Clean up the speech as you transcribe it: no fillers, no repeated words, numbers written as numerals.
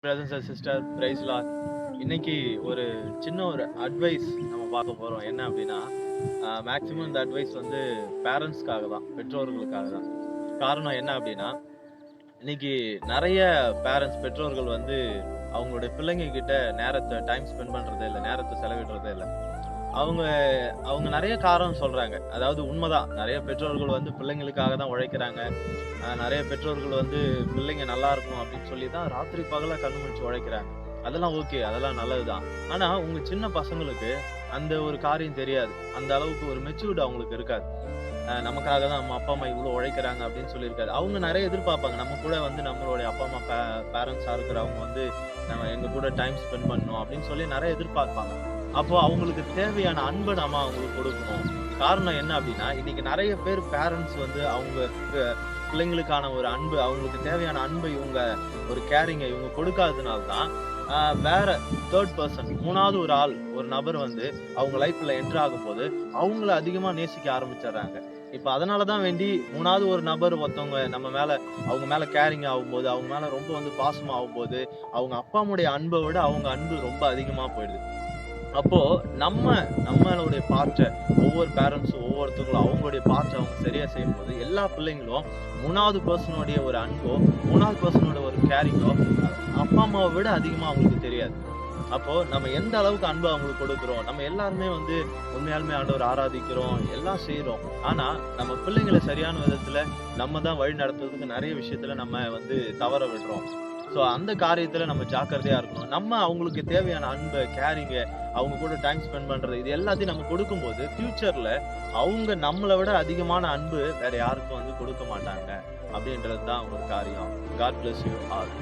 Brothers and sister praise Lord. இன்னைக்கு ஒரு சின்ன ஒரு அட்வைஸ் நம்ம பார்க்க போறோம். என்ன அப்படின்னா, மேக்ஸிமம் இந்த அட்வைஸ் வந்து பேரண்ட்ஸ்க்காக தான், பெற்றோர்களுக்காக தான். காரணம் என்ன அப்படின்னா, இன்னைக்கு நிறைய பேரண்ட்ஸ் பெற்றோர்கள் வந்து அவங்களுடைய பிள்ளைங்க கிட்ட நேரத்தை டைம் ஸ்பெண்ட் பண்றதே இல்லை, நேரத்தை செலவிடுறதே இல்லை. அவங்க அவங்க நிறைய காரணம் சொல்றாங்க. அதாவது உண்மைதான். நிறைய பெற்றோர்கள் வந்து பிள்ளைங்களுக்காக தான் உழைக்கிறாங்க. நிறைய பெற்றோர்கள் வந்து பிள்ளைங்க நல்லா இருக்கணும் அப்படின்னு சொல்லி தான் ராத்திரி பகலா கண்ணு முழிச்சு உழைக்கிறாங்க. அதெல்லாம் ஓகே. அதெல்லாம் நல்லதுதான். ஆனா உங்க சின்ன பசங்களுக்கு அந்த ஒரு காரியம் தெரியாது. அந்த அளவுக்கு ஒரு மெச்சூர்ட் அவங்களுக்கு இருக்காது. நமக்காக தான் நம்ம அப்பா, அம்மா இவ்ளோ உழைக்கிறாங்க அப்படின்னு சொல்லியிருக்காது. அவங்க நிறைய எதிர்பார்ப்பாங்க. நம்ம கூட வந்து நம்மளுடைய அப்பா, அம்மா பேரண்ட்ஸா இருக்கிறவங்க வந்து நம்ம எங்க கூட டைம் ஸ்பெண்ட் பண்ணணும் அப்படின்னு சொல்லி நிறைய எதிர்பார்ப்பாங்க. அப்போ அவங்களுக்கு தேவையான அன்பை நாம அவங்களுக்கு கொடுக்கணும். காரணம் என்ன அப்படின்னா, இன்னைக்கு நிறைய பேர் பேரண்ட்ஸ் வந்து அவங்க பிள்ளைங்களுக்கான ஒரு அன்பு, அவங்களுக்கு தேவையான அன்பை இவங்க ஒரு கேரிங்க இவங்க கொடுக்காததுனால தான் வேற தேர்ட் பர்சன், மூணாவது ஒரு ஆள், ஒரு நபர் வந்து அவங்க லைஃப்ல என்டர் ஆகும்போது அவங்கள அதிகமா நேசிக்க ஆரம்பிச்சிடுறாங்க. இப்ப அதனாலதான் வேண்டி மூணாவது ஒரு நபர் ஒருத்தவங்க நம்ம மேல, அவங்க மேல கேரிங் ஆகும்போது, அவங்க மேல ரொம்ப வந்து பாசமா ஆகும்போது, அவங்க அப்பா அம்மாவுடைய அன்பை விட அவங்க அன்பு ரொம்ப அதிகமா போயிடுது. அப்போ நம்மளுடைய பார்ட்ட ஒவ்வொரு பேரண்ட்ஸும் ஒவ்வொருத்தவங்களும் அவங்களுடைய பார்ட்ட அவங்க சரியா செய்யும்போது எல்லா பிள்ளைங்களும் மூணாவது பர்சனுடைய ஒரு அன்போ, மூணாவது பர்சனோட ஒரு கேரிங்கோ அப்பா அம்மாவை விட அதிகமா அவங்களுக்கு தெரியாது. அப்போ நம்ம எந்த அளவுக்கு அன்பு அவங்களுக்கு கொடுக்குறோம், நம்ம எல்லாருமே வந்து உண்மையாலுமே ஆண்டவர் ஆராதிக்கிறோம், எல்லாம் செய்யறோம். ஆனா நம்ம பிள்ளைங்களை சரியான விதத்துல நம்ம தான் வழி நடத்துறதுக்கு நிறைய விஷயத்துல நம்ம வந்து தவற விடுறோம். ஸோ அந்த காரியத்துல நம்ம ஜாக்கிரதையா இருக்கணும். நம்ம அவங்களுக்கு தேவையான அன்பை, கேரிங்க, அவங்க கூட டைம் ஸ்பெண்ட் பண்றது, இது எல்லாத்தையும் நம்ம கொடுக்கும்போது ஃபியூச்சர்ல அவங்க நம்மளை விட அதிகமான அன்பு வேற யாருக்கும் வந்து கொடுக்க மாட்டாங்க அப்படின்றது தான் ஒரு காரியம். God bless you all.